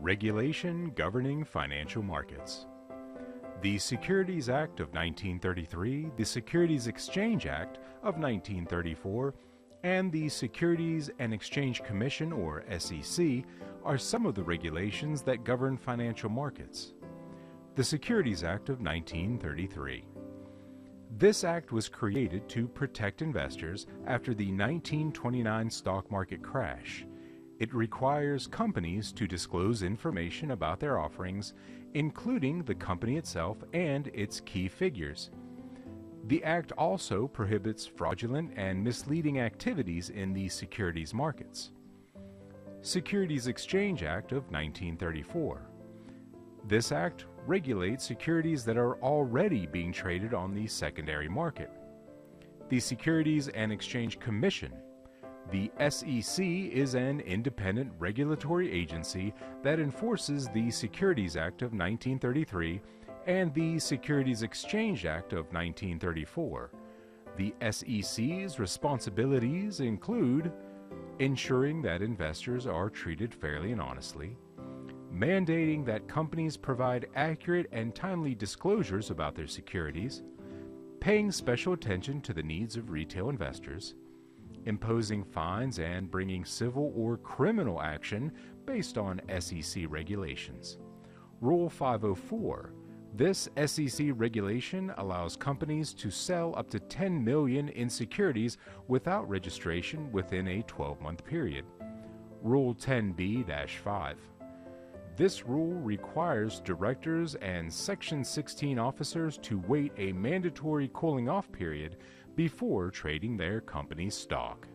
Regulation governing financial markets. The Securities Act of 1933, the Securities Exchange Act of 1934, and the Securities and Exchange Commission, or SEC, are some of the regulations that govern financial markets. The Securities Act of 1933. This act was created to protect investors after the 1929 stock market crash. It requires companies to disclose information about their offerings, including the company itself and its key figures. The Act also prohibits fraudulent and misleading activities in the securities markets. Securities Exchange Act of 1934. This act regulates securities that are already being traded on the secondary market. The Securities and Exchange Commission. The SEC is an independent regulatory agency that enforces the Securities Act of 1933 and the Securities Exchange Act of 1934. The SEC's responsibilities include ensuring that investors are treated fairly and honestly, mandating that companies provide accurate and timely disclosures about their securities, paying special attention to the needs of retail investors, imposing fines and bringing civil or criminal action based on SEC regulations. Rule 504. This SEC regulation allows companies to sell up to $10 million in securities without registration within a 12-month period. Rule 10b-5. This rule requires directors and Section 16 officers to wait a mandatory cooling-off period before trading their company's stock.